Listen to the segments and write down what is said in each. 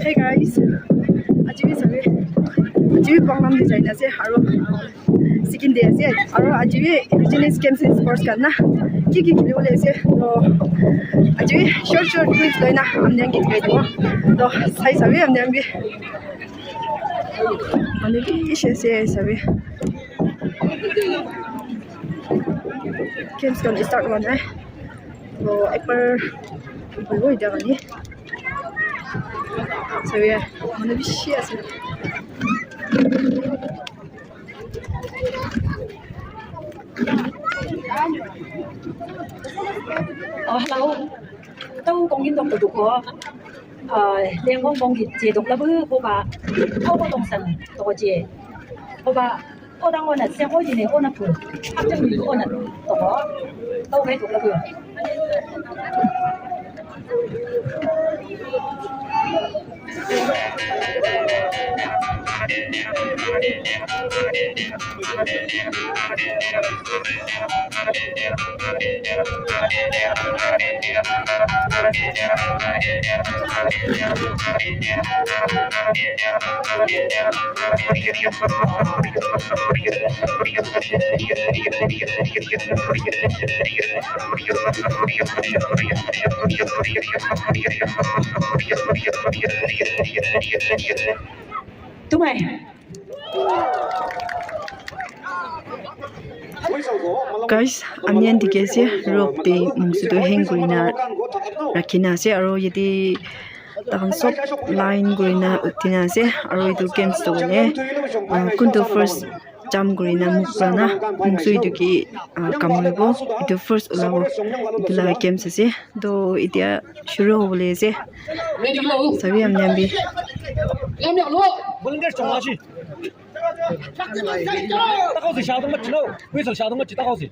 Hey guys, aji sabi program design ase aro second day ase aro aji business games and sports karna ki khilibole ase to aji short clips loina amne git gai do to sai sabi amne bi ane ki ise sabi games kan start one hai to ek bar boloi da gani sabi ane bi shi ase hello tôi con kiến tục được của liên quan công việc chế độ là bữa cô bà thâu có đồng sản tổ chế cô bà cô đang ôn xem có gì này ôn là vừa hấp dẫn người ôn là tổ đâu cái thuộc là vừa tụi mày guys onion dikese rock te mungsu to hang grina rakhina ase aro yeti tahan sop line grina utina ase aro itu games to ne kunto first jam grina mukrana mungsu itu ki kamlibo itu first ulawo itu la games ase do itia shuru hobole ase sabi amne ambi大高水下东么知道，为啥下东么知道高水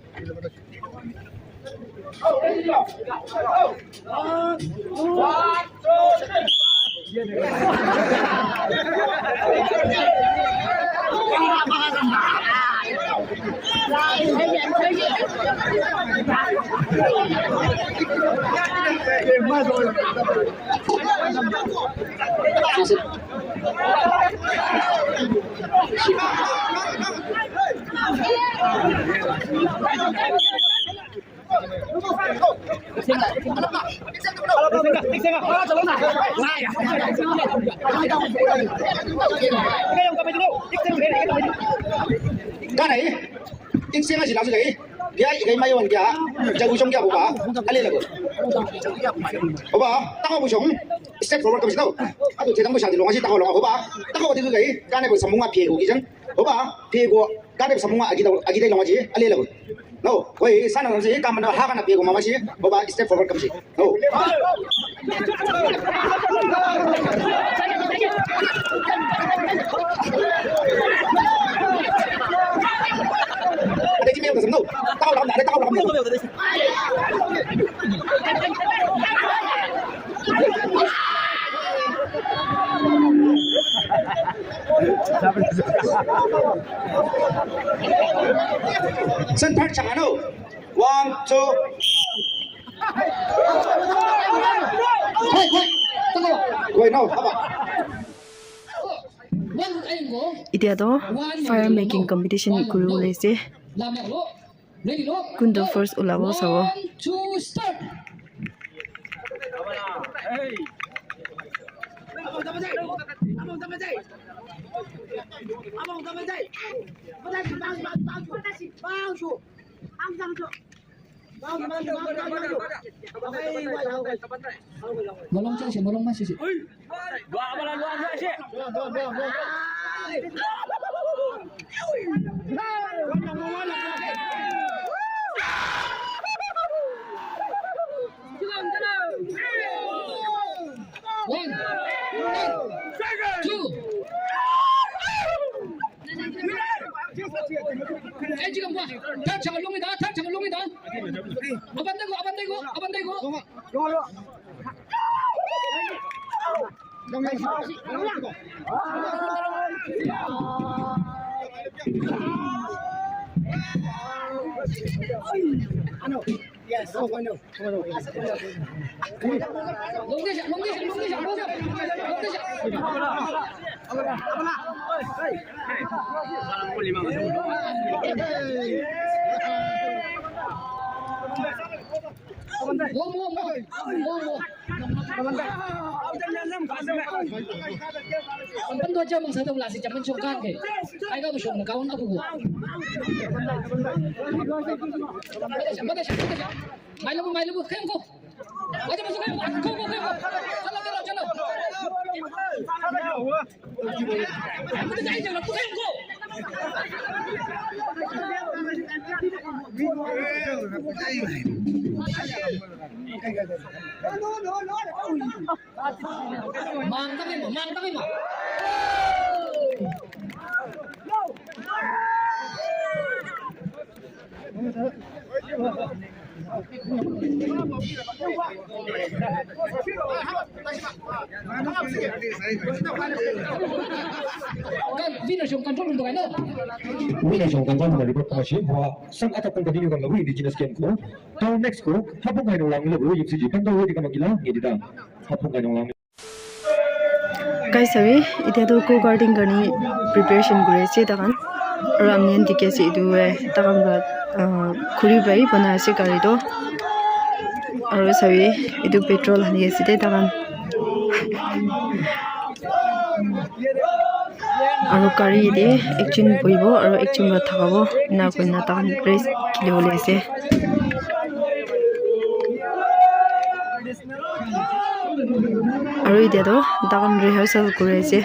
？cái này ít xem là gì đấy cái máy hoàn cả chơi vui sống kia bà anh lên là bà tao không vui sống step forward cầm đâu à tụi thầy đang vui sáng thì lòng anh tao lòng bà tao không thì cái này bị sắm mua phía của cái chân bà phía của cái này sắm mua ở đây lòng anh anh lên là no vậy sao nó gì cầm nó hai cái phía của mama gì bà step forward cầm gì no đây chỉ biết đâu tao làm sân phát chẳng đâu one two quay nào các bạn itia do fire making competition kuru lese kunto first ulabo sawo Bolong sih, bolong masih sih. One, two. 지금 봐. 탁창을 롱이다. 탁창을 롱이다. 아반대고. Yes, oh, I know. Long Kan dua jam masa tu belas jam mencungkan ke. Ai kau bersung kau nak aku. Mai lebu kan kau. Aja masuk kan. Kau. Jalan. Kita jangan jalan tu kan kau. Mang tapi mah. Kan Venus yung control untuk ano? Winner siyang ganda ng libro pa siya. Sang atak kong kanino kang lawi indigenous game ko. Tao next ko, hapong kayo lang lawi yung sige. Pando hindi ka magila, hindi ta. Hapong kayo lang. guys sabi ite to go garden gani preparation gure che takan ramnen dike se idu takan ba khuri bai bana se gari do aro sabi idu petrol hani se te takan aro kari de ekchin boibo aro ekchin ba thagabo na ko na takan race kilo le se aro ide do takan rehearsal kore se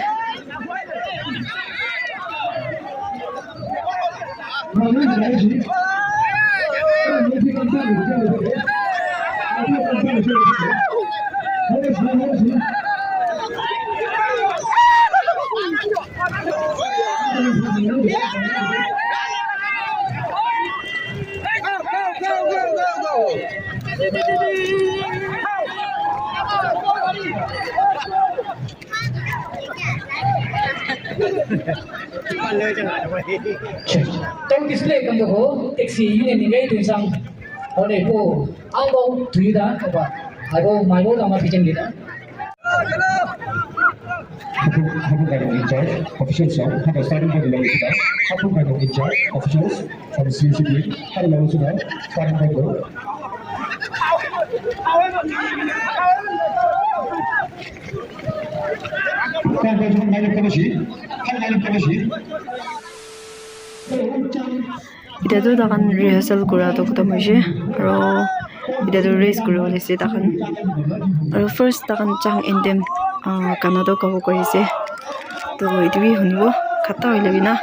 Tong display kan ko taxi yun ni ngay dun sang ore ko ang bau tuida ka ba ago mai bo ma pichen gita Hapong kayo in charge, officials of, hada starting point lang sila. Hapong kayo in charge, officials from CCTV, hada lang sila, starting point ko. Kaya kayo may nagpanashi, hada nagpanashi. ite to takan rehearsal kura to kuta moise aro ite to race kuro le se takan aro first takan chang endem kana to kabo kore se to itu bi hunibo khata hoile bina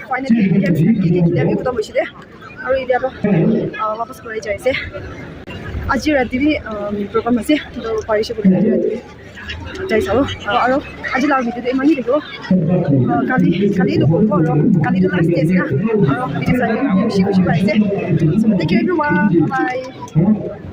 finally games खेलिदिया भी खतम হৈছে আৰু এতিয়া वापस কৰি যাইছে আজি ৰাতি প্ৰগ্ৰাম আছে তো পাৰিছে বুলি আজি ৰাতি যাই চাব আৰু আজি লাভ ভিডিঅ'টো ইমানেই দেখিব কালিতো কৰিব আৰু কালিতো লাষ্ট ডে আছে না আৰু ভিডিঅ' চাই খুচি পাইছে so thank you everyone bye